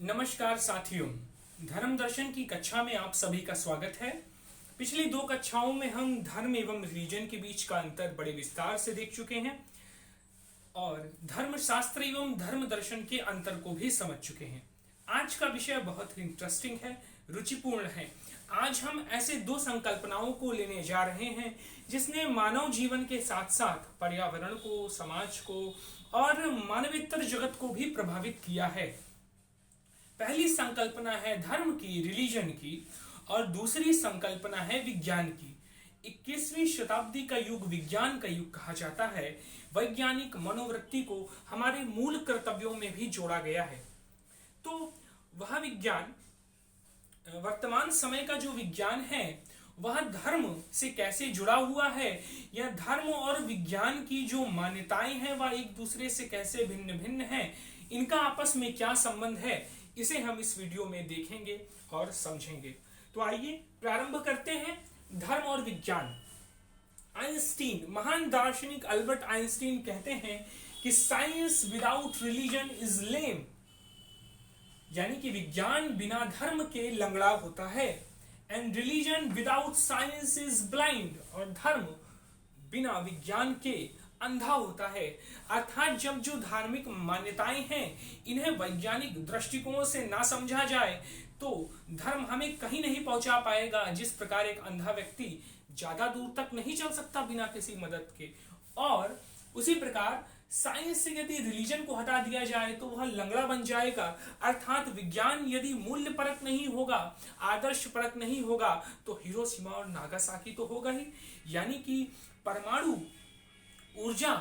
नमस्कार साथियों, धर्म दर्शन की कक्षा में आप सभी का स्वागत है। पिछली दो कक्षाओं में हम धर्म एवं रिलीजन के बीच का अंतर बड़े विस्तार से देख चुके हैं और धर्म शास्त्र एवं धर्म दर्शन के अंतर को भी समझ चुके हैं। आज का विषय बहुत इंटरेस्टिंग है, रुचिपूर्ण है। आज हम ऐसे दो संकल्पनाओं को लेने जा रहे हैं जिसने मानव जीवन के साथ साथ पर्यावरण को, समाज को और मानवेतर जगत को भी प्रभावित किया है। पहली संकल्पना है धर्म की, रिलीजन की, और दूसरी संकल्पना है विज्ञान की। 21वीं शताब्दी का युग विज्ञान का युग कहा जाता है। वैज्ञानिक मनोवृत्ति को हमारे मूल कर्तव्यों में भी जोड़ा गया है। तो वह विज्ञान, वर्तमान समय का जो विज्ञान है वह धर्म से कैसे जुड़ा हुआ है, या धर्म और विज्ञान की जो मान्यताएं हैं वह एक दूसरे से कैसे भिन्न भिन्न हैं, इनका आपस में क्या संबंध है, इसे हम इस वीडियो में देखेंगे और समझेंगे। तो आइए प्रारंभ करते हैं। धर्म और विज्ञान। आइंस्टीन, महान दार्शनिक अल्बर्ट आइंस्टीन कहते हैं कि साइंस विदाउट रिलीजन इज लेम, यानी कि विज्ञान बिना धर्म के लंगड़ा होता है। And religion without science is blind, और धर्म बिना विज्ञान के अंधा होता है। अर्थात जब जो धार्मिक मान्यताएं हैं इन्हें वैज्ञानिक दृष्टिकोण से ना समझा जाए तो धर्म हमें कहीं नहीं पहुंचा पाएगा। जिस प्रकार एक अंधा व्यक्ति ज्यादा दूर तक नहीं चल सकता बिना किसी मदद के, और उसी प्रकार साइंस से यदि रिलीजन को हटा दिया जाए तो वह लंगड़ा बन जाएगा। अर्थात विज्ञान यदि मूल्य परक नहीं होगा, आदर्श परक नहीं होगा, तो हिरोशिमा और नागासाकी तो होगा ही। यानी कि परमाणु ऊर्जा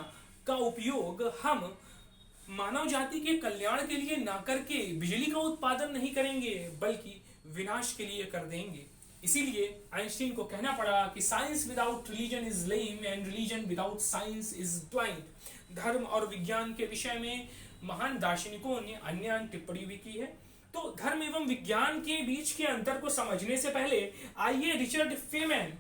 का उपयोग हम मानव जाति के कल्याण के लिए ना करके बिजली का उत्पादन नहीं करेंगे बल्कि विनाश के लिए कर देंगे। इसीलिए आइंस्टीन को कहना पड़ा कि science without religion is lame and religion without science is blind. धर्म और विज्ञान के विषय में महान दार्शनिकों ने अन्य टिप्पणी भी की है। तो धर्म एवं विज्ञान के बीच के अंतर को समझने से पहले आइए रिचर्ड फेमैन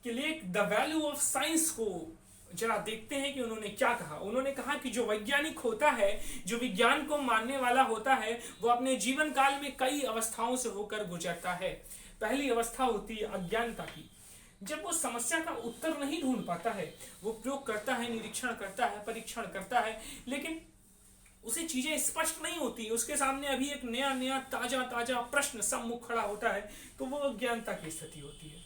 के लेख द वैल्यू ऑफ साइंस को जरा देखते हैं कि उन्होंने क्या कहा। उन्होंने कहा कि जो वैज्ञानिक होता है, जो विज्ञान को मानने वाला होता है, वो अपने जीवन काल में कई अवस्थाओं से होकर गुजरता है। पहली अवस्था होती है अज्ञानता की। जब वो समस्या का उत्तर नहीं ढूंढ पाता है, वो प्रयोग करता है, निरीक्षण करता है, परीक्षण करता है, लेकिन उसे चीजें स्पष्ट नहीं होती, उसके सामने अभी एक नया नया ताजा ताजा प्रश्न सम्मुख खड़ा होता है, तो वो अज्ञानता की स्थिति होती है।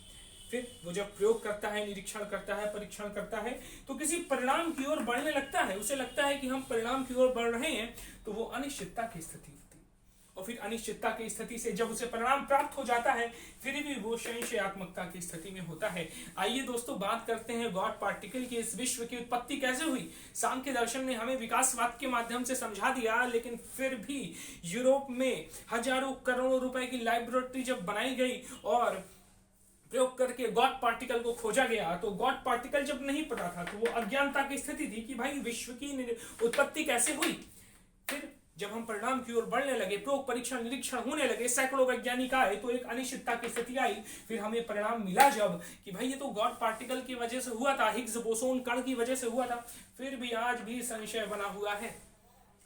फिर वो जब प्रयोग करता है, निरीक्षण करता है, परीक्षण करता है, तो किसी परिणाम की ओर बढ़ने लगता है। उसे लगता है कि हम परिणाम की ओर बढ़ रहे हैं, तो वो अनिश्चितता की स्थिति होती है। और फिर अनिश्चितता की स्थिति से जब उसे परिणाम प्राप्त हो जाता है, फिर भी वो संशयात्मकता की स्थिति में होता है। आइए दोस्तों बात करते हैं गॉड पार्टिकल की। इस विश्व की उत्पत्ति कैसे हुई? सांख्य दर्शन ने हमें विकासवाद के माध्यम से समझा दिया, लेकिन फिर भी यूरोप में हजारों करोड़ों रुपए की लैबोरेटरी जब बनाई गई और प्रयोग करके गॉड पार्टिकल को खोजा गया, तो गॉड पार्टिकल जब नहीं पता था तो वो अज्ञानता की स्थिति थी कि भाई विश्व की उत्पत्ति कैसे हुई। फिर जब हम परिणाम की ओर बढ़ने लगे, प्रयोग परीक्षण निरीक्षण होने लगे, सैकड़ों वैज्ञानिक आए, तो एक अनिश्चितता की स्थिति आई। फिर हमें परिणाम मिला जब कि भाई ये तो गॉड पार्टिकल की वजह से हुआ था, हिग्स बोसोन कण की वजह से हुआ था। फिर भी आज भी संशय बना हुआ है।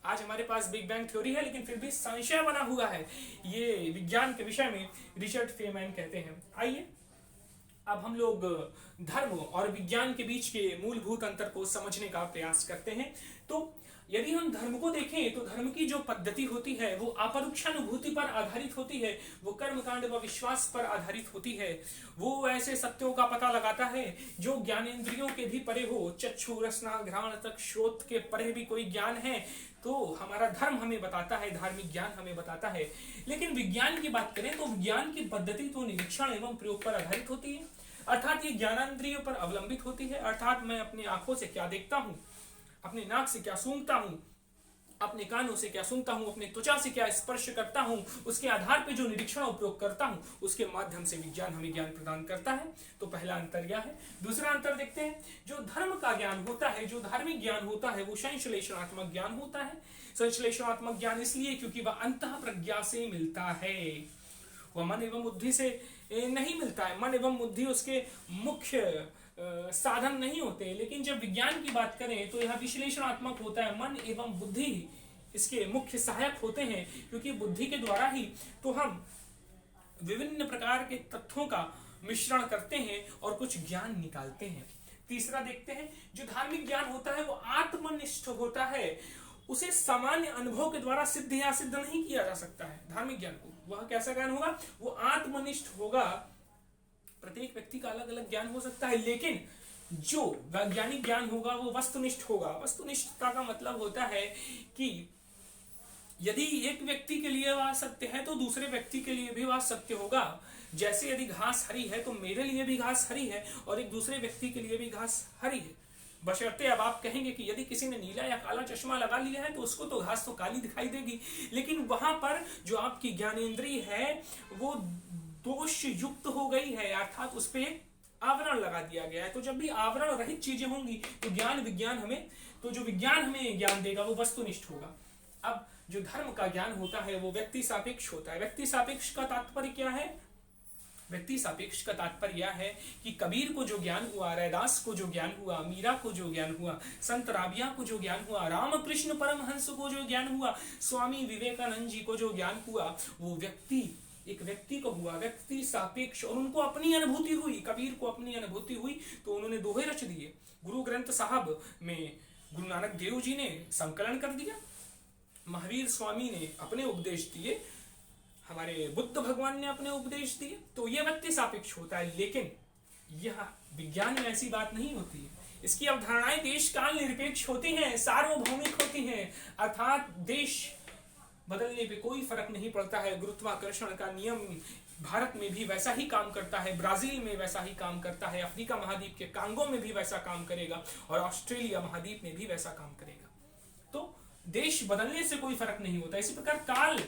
आज हमारे पास बिग बैंग थ्योरी है, लेकिन फिर भी संशय बना हुआ है। ये विज्ञान के विषय में रिचर्ड फेमैन कहते हैं। आइए अब हम लोग धर्म और विज्ञान के बीच के मूलभूत अंतर को समझने का प्रयास करते हैं। तो यदि हम धर्म को देखें तो धर्म की जो पद्धति होती है वो अपरोक्षानुभूति पर आधारित होती है, वो कर्मकांड व विश्वास पर आधारित होती है। वो ऐसे सत्यों का पता लगाता है जो ज्ञानेंद्रियों के भी परे हो। चक्षु रसना घ्राण तक श्रोत के परे भी कोई ज्ञान है तो हमारा धर्म हमें बताता है, धार्मिक ज्ञान हमें बताता है। लेकिन विज्ञान की बात करें तो विज्ञान की पद्धति तो निरीक्षण एवं प्रयोग पर आधारित होती है, अर्थात ये ज्ञानेंद्रियों पर अवलंबित होती है। अर्थात मैं अपनी आंखों से क्या देखता हूँ, अपने नाक से क्या सूंघता हूँ, अपने कानों से क्या सुनता हूँ, अपने त्वचा से क्या स्पर्श करता हूँ, उसके आधार पे जो निरीक्षण उपयोग करता हूँ, उसके माध्यम से विज्ञान हमें ज्ञान प्रदान करता है। तो पहला अंतर यह है। दूसरा अंतर देखते हैं, जो धर्म का ज्ञान होता है, जो धार्मिक ज्ञान होता है, वो संश्लेषणात्मक ज्ञान होता है। संश्लेषणात्मक ज्ञान इसलिए क्योंकि वह अंतः प्रज्ञा से मिलता है, वह मन एवं बुद्धि से नहीं मिलता है। मन एवं बुद्धि उसके मुख्य साधन नहीं होते। लेकिन जब विज्ञान की बात करें तो यह विश्लेषणात्मक होता है। मन एवं बुद्धि इसके मुख्य सहायक होते हैं, क्योंकि बुद्धि के द्वारा ही तो हम विभिन्न प्रकार के तथ्यों का मिश्रण करते हैं और कुछ ज्ञान निकालते हैं। तीसरा देखते हैं, जो धार्मिक ज्ञान होता है वो आत्मनिष्ठ होता है, उसे सामान्य अनुभव के द्वारा सिद्ध या सिद्ध नहीं किया जा सकता है। धार्मिक ज्ञान को वह कैसा ज्ञान होगा, वो आत्मनिष्ठ होगा। प्रत्येक व्यक्ति का अलग अलग ज्ञान हो सकता है, लेकिन जो वैज्ञानिक ज्ञान होगा वो वस्तुनिष्ठ होगा। वस्तुनिष्ठता का मतलब होता है कि यदि एक व्यक्ति के लिए वह सत्य है तो दूसरे व्यक्ति के लिए भी वह सत्य होगा। जैसे यदि घास हरी है तो मेरे लिए भी घास हरी है और एक दूसरे व्यक्ति के लिए भी घास हरी है। बशर्ते अब आप कहेंगे कि यदि किसी ने नीला या काला चश्मा लगा लिया है तो उसको तो घास तो काली दिखाई देगी, लेकिन वहां पर जो आपकी ज्ञानेंद्रिय है वो दोष युक्त हो गई है, अर्थात उस पर एक आवरण लगा दिया गया है। तो जब भी आवरण रहित चीजें होंगी तो विज्ञान हमें, तो जो विज्ञान हमें ज्ञान देगा वो वस्तुनिष्ठ होगा। अब जो धर्म का ज्ञान होता है वो व्यक्ति सापेक्ष होता है। व्यक्ति सापेक्ष का तात्पर्य क्या है? व्यक्ति सापेक्ष का तात्पर्य यह है कि कबीर को जो ज्ञान हुआ, रैदास को जो ज्ञान हुआ, मीरा को जो ज्ञान हुआ, संत राबिया को जो ज्ञान हुआ, रामकृष्ण परमहंस को जो ज्ञान हुआ, स्वामी विवेकानंद जी को जो ज्ञान हुआ, वो एक व्यक्ति को हुआ, व्यक्ति सापेक्ष, और उनको अपनी अनुभूति हुई। कबीर को अपनी अनुभूति हुई तो उन्होंने दोहे रच दिए। गुरु ग्रंथ साहब में गुरु नानक देव जी ने संकलन कर दिया, महावीर स्वामी ने अपने उपदेश दिए, हमारे बुद्ध भगवान ने अपने उपदेश दिए। तो यह व्यक्ति सापेक्ष होता है, लेकिन यह विज्ञान में ऐसी बात नहीं होती है। इसकी अवधारणाएं देश काल निरपेक्ष होती हैं, सार्वभौमिक होती हैं, अर्थात देश बदलने पे कोई फर्क नहीं पड़ता है। गुरुत्वाकर्षण का नियम भारत में भी वैसा ही काम करता है, ब्राजील में वैसा ही काम करता है, अफ्रीका महाद्वीप के कांगो में भी वैसा काम करेगा और ऑस्ट्रेलिया महाद्वीप में भी वैसा काम करेगा। तो देश बदलने से कोई फर्क नहीं होता। इसी प्रकार काल,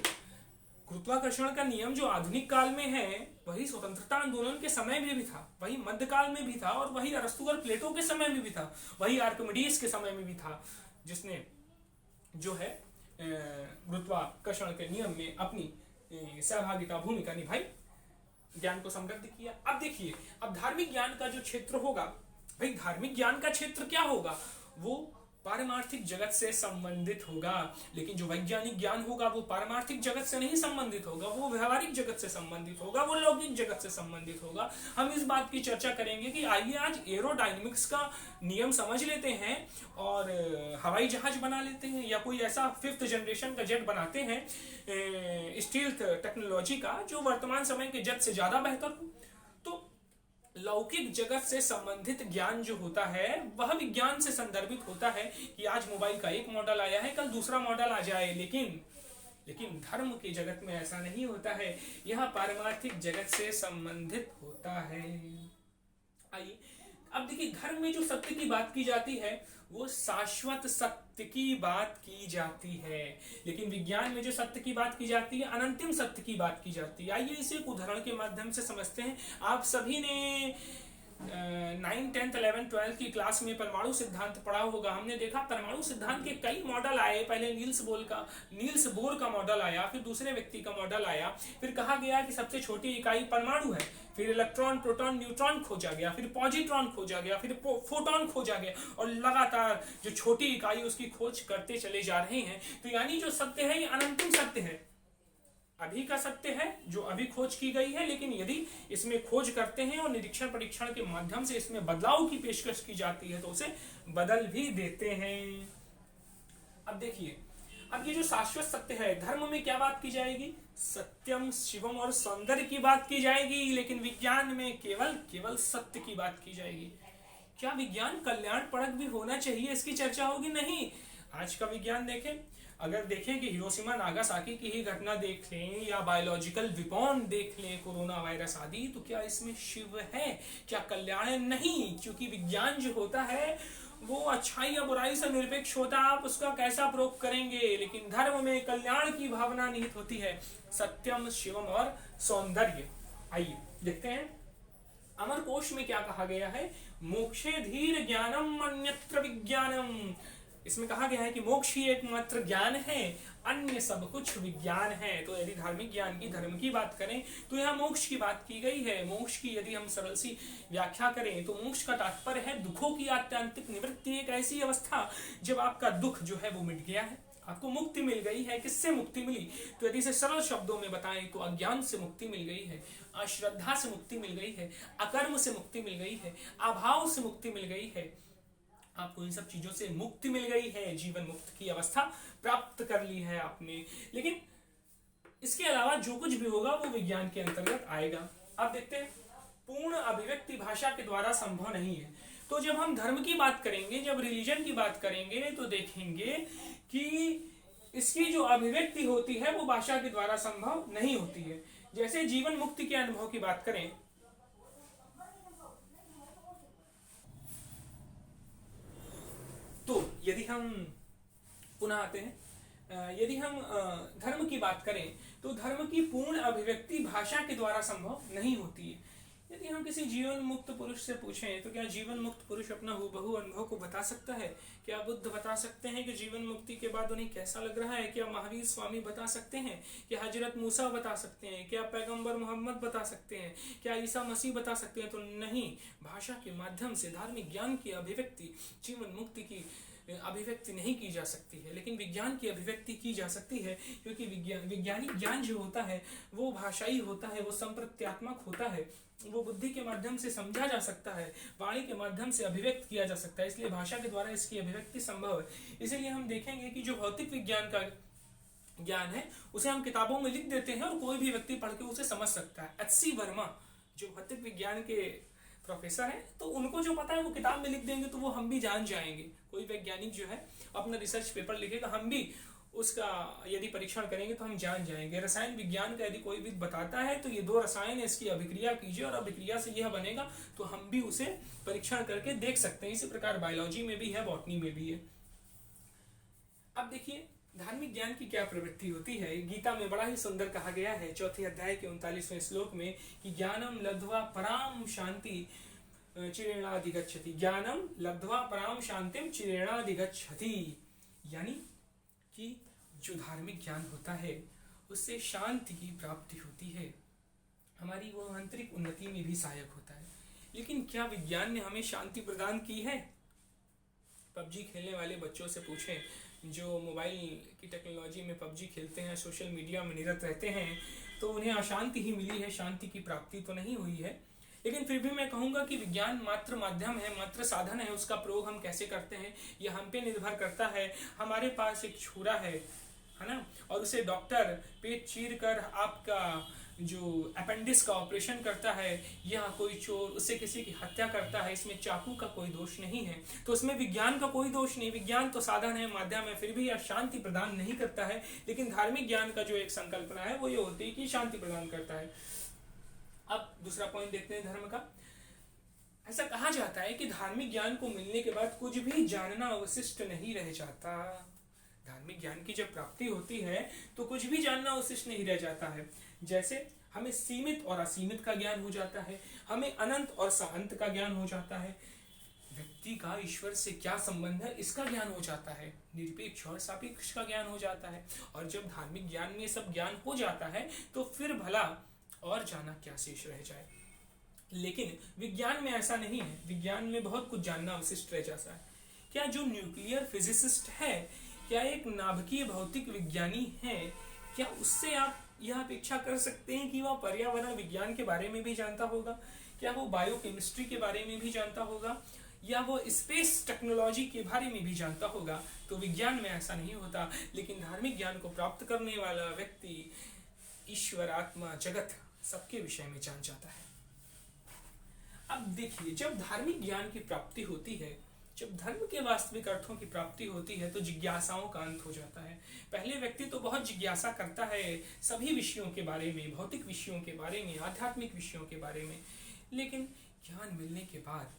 गुरुत्वाकर्षण का नियम जो आधुनिक काल में है वही स्वतंत्रता आंदोलन के समय में भी था, वही मध्यकाल में भी था, और वही अरस्तू और प्लेटो के समय में भी था, वही आर्किमिडीज के समय में भी था, जिसने जो है गुरुत्वाकर्षण के नियम में अपनी सहभागिता भूमिका निभाई, ज्ञान को समृद्ध किया। अब देखिए, अब धार्मिक ज्ञान का जो क्षेत्र होगा, भाई धार्मिक ज्ञान का क्षेत्र क्या होगा, वो पारमार्थिक जगत से संबंधित होगा। लेकिन जो वैज्ञानिक ज्ञान होगा वो पारमार्थिक जगत से नहीं संबंधित होगा, वो व्यवहारिक जगत से संबंधित होगा, वो लौकिक जगत से संबंधित होगा। हम इस बात की चर्चा करेंगे कि आइए आज एरोडायनेमिक्स का नियम समझ लेते हैं और हवाई जहाज बना लेते हैं, या कोई ऐसा 5th जनरेशन का जेट बनाते हैं स्टील्थ टेक्नोलॉजी का, जो वर्तमान समय के जेट से ज्यादा बेहतर हो। तो लौकिक जगत से संबंधित ज्ञान जो होता है वह विज्ञान से संदर्भित होता है कि आज मोबाइल का एक मॉडल आया है, कल दूसरा मॉडल आ जाए, लेकिन धर्म के जगत में ऐसा नहीं होता है, यह पारमार्थिक जगत से संबंधित होता है। आइए अब देखिए, धर्म में जो सत्य की बात की जाती है वो शाश्वत सत्य की बात की जाती है, लेकिन विज्ञान में जो सत्य की बात की जाती है अनंतिम सत्य की बात की जाती है। आइए इसे एक उदाहरण के माध्यम से समझते हैं। आप सभी ने 9, 10, 11, 12 की क्लास में परमाणु सिद्धांत पढ़ा होगा। हमने देखा परमाणु सिद्धांत के कई मॉडल आए। पहले नील्स बोर का मॉडल आया, फिर दूसरे व्यक्ति का मॉडल आया, फिर कहा गया कि सबसे छोटी इकाई परमाणु है, फिर इलेक्ट्रॉन, प्रोटॉन, न्यूट्रॉन खोजा गया, फिर पॉजिट्रॉन खोजा गया, फिर फोटॉन खोजा गया, और लगातार जो छोटी इकाई उसकी खोज करते चले जा रहे हैं। तो यानी जो सत्य है ये अनंतिम सत्य है, अभी का सत्य है जो अभी खोज की गई है, लेकिन यदि इसमें खोज करते हैं और निरीक्षण परीक्षण के माध्यम से इसमें बदलाव की पेशकश की जाती है तो उसे बदल भी देते हैं। अब देखिए, अब ये जो शाश्वत सत्य है, धर्म में क्या बात की जाएगी, सत्यम, शिवम और सौंदर्य की बात की जाएगी, लेकिन विज्ञान में केवल सत्य की बात की जाएगी। क्या विज्ञान कल्याणपरक भी होना चाहिए, इसकी चर्चा होगी? नहीं। आज का विज्ञान देखें, अगर देखें कि हिरोशिमा नागासाकी की ही घटना देख लें या बायोलॉजिकल विपॉन देख लें, कोरोना वायरस आदि, तो क्या इसमें शिव है, क्या कल्याण है? नहीं, क्योंकि विज्ञान जो होता है वो अच्छाई या बुराई से निरपेक्ष होता है, आप उसका कैसा प्रयोग करेंगे। लेकिन धर्म में कल्याण की भावना निहित होती है, सत्यम, शिवम और सौंदर्य। आइए देखते हैं अमर कोश में क्या कहा गया है। मोक्षे धीर ज्ञानम अन्यत्र विज्ञानम, इसमें कहा गया है कि मोक्ष ही एकमात्र ज्ञान है, अन्य सब कुछ विज्ञान है। तो यदि धार्मिक ज्ञान की, धर्म की बात करें तो यहाँ मोक्ष की बात की गई है। मोक्ष की यदि हम सरल सी व्याख्या करें तो मोक्ष का तात्पर्य है दुखों की आत्यंतिक निवृत्ति, एक ऐसी अवस्था जब आपका दुख जो है वो मिट गया है, आपको मुक्ति मिल गई है। किससे मुक्ति मिली? तो यदि इसे सरल शब्दों में बताएं तो अज्ञान से मुक्ति मिल गई है, अश्रद्धा से मुक्ति मिल गई है, अकर्म से मुक्ति मिल गई है, अभाव से मुक्ति मिल गई है। आपको इन सब चीजों से मुक्ति मिल गई है, जीवन मुक्त की अवस्था प्राप्त कर ली है आपने। लेकिन इसके अलावा जो कुछ भी होगा वो विज्ञान के अंतर्गत आएगा। अब देखते हैं, पूर्ण अभिव्यक्ति भाषा के द्वारा संभव नहीं है। तो जब हम धर्म की बात करेंगे, जब रिलीजन की बात करेंगे, तो देखेंगे कि इसकी जो अभिव्यक्ति होती है वो भाषा के द्वारा संभव नहीं होती है। जैसे जीवन मुक्ति के अनुभव की बात करें, तो यदि हम पुनः आते हैं, यदि हम धर्म की बात करें तो धर्म की पूर्ण अभिव्यक्ति भाषा के द्वारा संभव नहीं होती है। यदि हम किसी जीवन मुक्त पुरुष से पूछें तो क्या जीवन मुक्त पुरुष अपना हूबहू अनुभव को बता सकता है? क्या बुद्ध बता सकते हैं कि जीवन मुक्ति के बाद उन्हें कैसा लग रहा है? क्या महावीर स्वामी बता सकते हैं? क्या हजरत मूसा बता सकते हैं? क्या पैगंबर मोहम्मद बता सकते हैं? क्या ईसा मसीह बता सकते हैं? तो नहीं, भाषा के माध्यम से धार्मिक ज्ञान की अभिव्यक्ति, जीवन मुक्ति की अभिव्यक्ति नहीं की जा सकती है, लेकिन विज्ञान की अभिव्यक्ति की जा सकती है। क्योंकि वैज्ञानिक ज्ञान जो होता है वो भाषाई होता है, वो संप्रत्यात्मक होता है, वो बुद्धि के माध्यम से समझा जा सकता है, वाणी के माध्यम से अभिव्यक्त किया जा सकता है। इसलिए भाषा के द्वारा इसकी अभिव्यक्ति संभव है। इसीलिए हम देखेंगे कि जो भौतिक विज्ञान का ज्ञान है उसे हम किताबों में लिख देते हैं और कोई भी व्यक्ति पढ़ के उसे समझ सकता है। एच.सी. वर्मा जो भौतिक विज्ञान के प्रोफेसर है, तो उनको जो पता है वो किताब में लिख देंगे तो वो हम भी जान जाएंगे। कोई वैज्ञानिक जो है अपना रिसर्च पेपर लिखेगा, हम भी उसका यदि परीक्षण करेंगे तो हम जान जाएंगे। रसायन विज्ञान का यदि कोई भी बताता है तो ये दो रसायन है, इसकी अभिक्रिया कीजिए और अभिक्रिया से यह बनेगा, तो हम भी उसे परीक्षण करके देख सकते हैं। इसी प्रकार बायोलॉजी में भी है, बॉटनी में भी है। अब देखिए धार्मिक ज्ञान की क्या प्रवृत्ति होती है। गीता में बड़ा ही सुंदर कहा गया है 4थे अध्याय के 39वें श्लोक में कि ज्ञानम लब्ध्वा पराम शांति चिरेणाधिगच्छति, ज्ञानम लब्ध्वा पराम शांतिम चिरेणाधिगच्छति। यानी कि जो धार्मिक ज्ञान होता है उससे शांति की प्राप्ति होती है, हमारी वो आंतरिक उन्नति में भी सहायक होता है। लेकिन क्या विज्ञान ने हमें शांति प्रदान की है? पबजी खेलने वाले बच्चों से पूछें, जो मोबाइल की टेक्नोलॉजी में पबजी खेलते हैं, सोशल मीडिया में निरत रहते हैं, तो उन्हें अशांति ही मिली है, शांति की प्राप्ति तो नहीं हुई है। लेकिन फिर भी मैं कहूंगा कि विज्ञान मात्र माध्यम है, मात्र साधन है। उसका प्रयोग हम कैसे करते हैं यह हम पे निर्भर करता है। हमारे पास एक छुरा है ना, और उसे डॉक्टर पेट चीर कर आपका जो अपेंडिक्स का ऑपरेशन करता है, या कोई चोर उससे किसी की हत्या करता है, इसमें चाकू का कोई दोष नहीं है, तो उसमें विज्ञान का कोई दोष नहीं। विज्ञान तो साधन है, माध्यम है, फिर भी यह शांति प्रदान नहीं करता है। लेकिन धार्मिक ज्ञान का जो एक संकल्पना है वो ये होती है कि शांति प्रदान करता है। अब दूसरा पॉइंट देखते हैं धर्म का। ऐसा कहा जाता है कि धार्मिक ज्ञान को मिलने के बाद कुछ भी जानना अवशिष्ट नहीं रह जाता। धार्मिक ज्ञान की जब प्राप्ति होती है तो कुछ भी जानना अवशिष्ट नहीं रह जाता है। जैसे हमें सीमित और असीमित का ज्ञान हो जाता है, हमें अनंत और साअंत का ज्ञान हो जाता है, व्यक्ति का ईश्वर से क्या संबंध है इसका ज्ञान हो जाता है, निरपेक्ष और सापेक्ष का ज्ञान हो जाता है। और जब धार्मिक ज्ञान में सब ज्ञान हो जाता है तो फिर भला और जाना क्या शेष रह जाए। लेकिन विज्ञान में ऐसा नहीं है। विज्ञान में बहुत कुछ जानना अवशिष्ट रह जाता है। क्या जो न्यूक्लियर फिजिसिस्ट है, क्या एक नाभिकीय भौतिक विज्ञानी है, क्या उससे आप यह अपेक्षा कर सकते हैं कि वह पर्यावरण विज्ञान के बारे में भी जानता होगा? क्या वो बायोकेमिस्ट्री के बारे में भी जानता होगा, या वो स्पेस टेक्नोलॉजी के बारे में भी जानता होगा? तो विज्ञान में ऐसा नहीं होता। लेकिन धार्मिक ज्ञान को प्राप्त करने वाला व्यक्ति ईश्वर, आत्मा, जगत सबके विषय में जान जाता है। अब देखिए, जब धार्मिक ज्ञान की प्राप्ति होती है, जब धर्म के वास्तविक अर्थों की प्राप्ति होती है, तो जिज्ञासाओं का अंत हो जाता है। पहले व्यक्ति तो बहुत जिज्ञासा करता है सभी विषयों के बारे में, भौतिक विषयों के बारे में, आध्यात्मिक विषयों के बारे में, लेकिन ज्ञान मिलने के बाद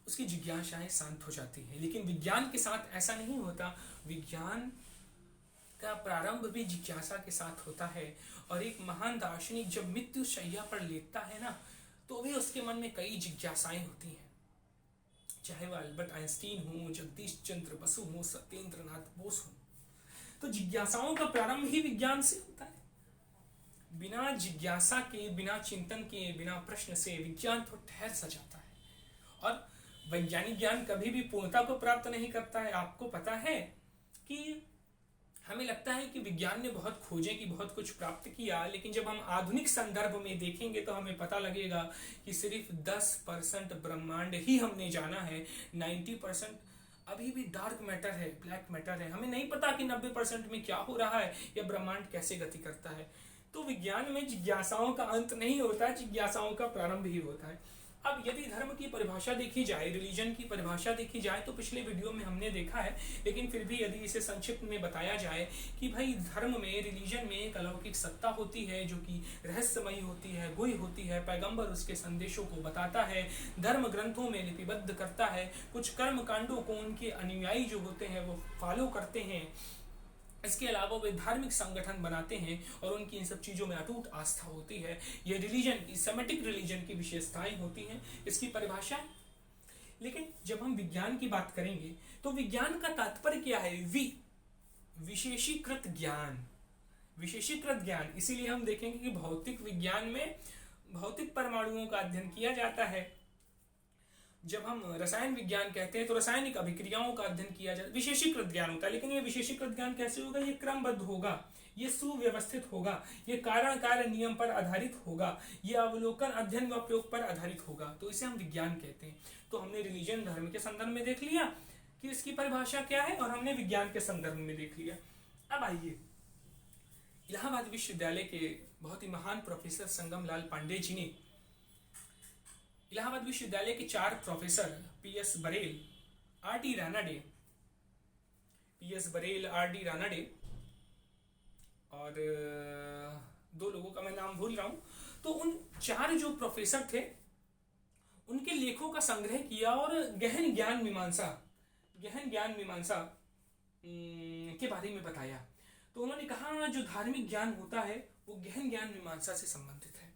उसकी जिज्ञासाएं शांत हो जाती हैं। लेकिन विज्ञान के साथ ऐसा नहीं होता। विज्ञान का प्रारंभ भी जिज्ञासा के साथ होता है। और एक महान दार्शनिक जब मृत्यु शैया पर लेटता है ना, तो भी उसके मन में कई जिज्ञासाएं होती हैं। चाहे वह अल्बर्ट आइंस्टीन हो, जगदीश चंद्र बसु हो, सत्येंद्र नाथ बोस हो, तो जिज्ञासाओं का प्रारंभ ही विज्ञान से होता है। बिना जिज्ञासा के, बिना चिंतन के, बिना प्रश्न से विज्ञान तो ठहर सा जाता है। और वैज्ञानिक ज्ञान कभी भी पूर्णता को प्राप्त नहीं करता है। आपको पता है कि लगता है कि विज्ञान ने बहुत खोजे कि बहुत कुछ प्राप्त किया, लेकिन जब हम आधुनिक संदर्भ में देखेंगे तो हमें पता लगेगा कि सिर्फ 10% ब्रह्मांड ही हमने जाना है। 90% अभी भी डार्क मैटर है, ब्लैक मैटर है। हमें नहीं पता कि 90% में क्या हो रहा है या ब्रह्मांड कैसे गति करता है। तो विज्ञान में जिज्ञासाओं का अंत नहीं होता, जिज्ञासाओं का प्रारंभ ही होता है। अब यदि धर्म की परिभाषा देखी जाए, रिलीजन की परिभाषा देखी जाए, तो पिछले वीडियो में हमने देखा है, लेकिन फिर भी यदि इसे संक्षिप्त में बताया जाए कि भाई धर्म में, रिलीजन में एक अलौकिक सत्ता होती है जो कि रहस्यमयी होती है, गुह्य होती है। पैगंबर उसके संदेशों को बताता है, धर्म ग्रंथों में लिपिबद्ध करता है, कुछ कर्म कांडों को उनके अनुयायी जो होते हैं वो फॉलो करते हैं। इसके अलावा वे धार्मिक संगठन बनाते हैं और उनकी इन सब चीज़ों में अटूट आस्था होती है। ये रिलीजन की, सेमेटिक रिलीजन की विशेषताएं होती हैं, इसकी परिभाषा। लेकिन जब हम विज्ञान की बात करेंगे तो विज्ञान का तात्पर्य क्या है? विशेषीकृत ज्ञान। विशेषीकृत ज्ञान, इसीलिए हम देखेंगे कि भौतिक विज्ञान में भौतिक परमाणुओं का अध्ययन किया जाता है। जब हम रसायन विज्ञान कहते हैं तो रासायनिक अभिक्रियाओं का अध्ययन किया जाता है, विशेषीकृत ज्ञान होता है। लेकिन ये विशेषीकृत ज्ञान कैसे होगा? ये क्रमबद्ध होगा, ये सुव्यवस्थित होगा, ये कारण कार्य नियम पर आधारित होगा, ये अवलोकन, अध्ययन व प्रयोग पर आधारित होगा। तो इसे हम विज्ञान कहते हैं। तो हमने रिलीजन, धर्म के संदर्भ में देख लिया कि इसकी परिभाषा क्या है, और हमने विज्ञान के संदर्भ में देख लिया। अब आइए, इलाहाबाद विश्वविद्यालय के बहुत ही महान प्रोफेसर संगम लाल पांडे जी ने, इलाहाबाद विश्वविद्यालय के 4 professor PS Barail, RD. Ranade और 2 लोगों का मैं नाम भूल रहा हूं, तो उन 4 जो प्रोफेसर थे उनके लेखों का संग्रह किया और गहन ज्ञान मीमांसा के बारे में बताया। तो उन्होंने कहा जो धार्मिक ज्ञान होता है वो गहन ज्ञान मीमांसा से संबंधित है,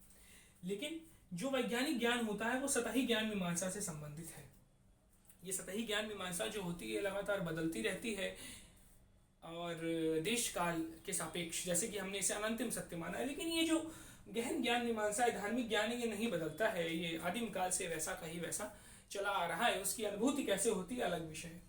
लेकिन जो वैज्ञानिक ज्ञान होता है वो सतही ज्ञान मीमांसा से संबंधित है। ये सतही ज्ञान मीमांसा जो होती है लगातार बदलती रहती है और देश काल के सापेक्ष, जैसे कि हमने इसे अनंतिम सत्य माना है। लेकिन ये जो गहन ज्ञान मीमांसा है, धार्मिक ज्ञान, ये नहीं बदलता है, ये आदिम काल से वैसा का ही वैसा चला आ रहा है। उसकी अनुभूति कैसे होती है अलग विषय है।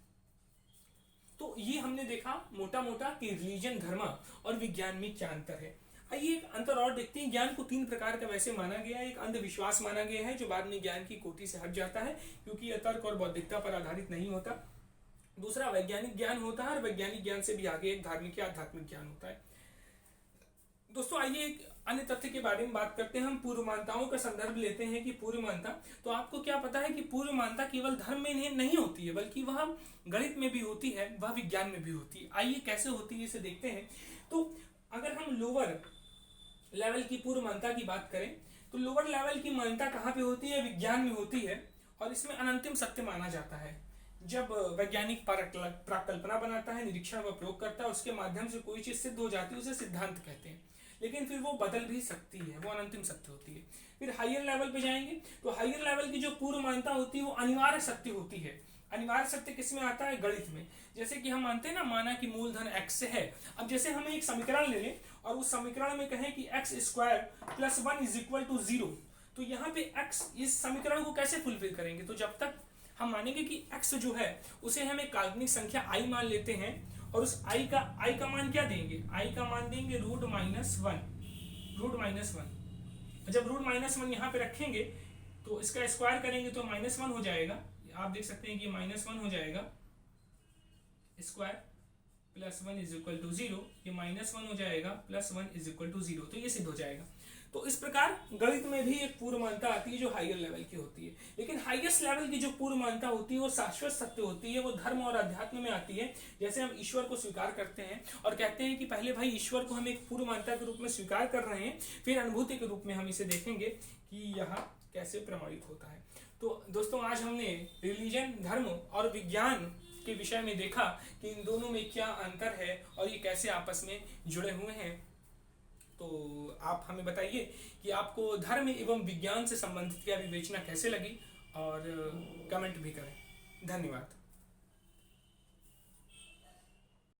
तो ये हमने देखा मोटा मोटा कि रिलीजन, धर्म और विज्ञान में क्या अंतर है। आइए एक अंतर और देखते हैं। ज्ञान को 3 प्रकार का वैसे माना गया है। एक अंधविश्वास माना गया है जो बाद में ज्ञान की कोटि से हट जाता है क्योंकि यह तर्क और बौद्धिकता पर आधारित नहीं होता। दूसरा वैज्ञानिक ज्ञान होता है और वैज्ञानिक ज्ञान से भी आगे एक धार्मिक या आध्यात्मिक ज्ञान होता है। दोस्तों आइए एक अन्य तथ्य के बारे में बात करते हैं। हम पूर्व मान्यताओं का संदर्भ लेते हैं कि पूर्व मान्यता, तो आपको क्या पता है कि पूर्व मान्यता केवल धर्म में नहीं होती है बल्कि वह गणित में भी होती है, वह विज्ञान में भी होती है। आइए कैसे होती है इसे देखते हैं। तो अगर हम लोअर लेवल की पूर्व मान्यता की बात करें तो लोअर लेवल की मान्यता कहाँ पे होती है? विज्ञान में होती है और इसमें अनंतिम सत्य माना जाता है। जब वैज्ञानिक प्राकल्पना बनाता है, निरीक्षण व प्रयोग करता है, उसके माध्यम से कोई चीज सिद्ध हो जाती है, उसे सिद्धांत कहते हैं। लेकिन फिर वो बदल भी सकती है, वो अनंतिम सत्य होती है। फिर हायर लेवल पे जाएंगे तो हायर लेवल की जो पूर्व मान्यता होती है वो अनिवार्य सत्य होती है। अनिवार्य सत्य किस में आता है? गणित में। जैसे कि हम मानते हैं ना, माना कि मूलधन x से है। अब जैसे हमें एक समीकरण ले लें और उस समीकरण में कहें कि x² + 1 = 0, तो यहाँ पे x, इस समीकरण को कैसे फुलफिल करेंगे? तो जब तक हम मानेंगे कि x जो है उसे हम एक काल्पनिक संख्या i मान लेते हैं और उस i का मान क्या देंगे? i का मान देंगे √-1। जब √-1 यहाँ पे रखेंगे तो इसका स्क्वायर करेंगे तो -1 हो जाएगा। आप देख सकते हैं कि -1 हो जाएगा, स्क्वायर +1 = 0, ये -1 हो जाएगा, +1 = 0, तो ये सिद्ध हो जाएगा। तो इस प्रकार गणित में भी एक पूर्व मान्यता आती है जो हायर लेवल की होती है। लेकिन हाईएस्ट लेवल की जो पूर्व मान्यता होती है वो शाश्वत सत्य होती है, वो धर्म और अध्यात्म में आती है। जैसे हम ईश्वर को स्वीकार करते हैं और कहते हैं कि पहले भाई ईश्वर को हम एक पूर्व मान्यता के रूप में स्वीकार कर रहे हैं, फिर अनुभूति के रूप में हम इसे देखेंगे कि यह कैसे प्रमाणित होता है। तो दोस्तों आज हमने रिलीजन, धर्म और विज्ञान के विषय में देखा कि इन दोनों में क्या अंतर है और ये कैसे आपस में जुड़े हुए हैं। तो आप हमें बताइए कि आपको धर्म एवं विज्ञान से संबंधित यह विवेचना कैसे लगी और कमेंट भी करें। धन्यवाद।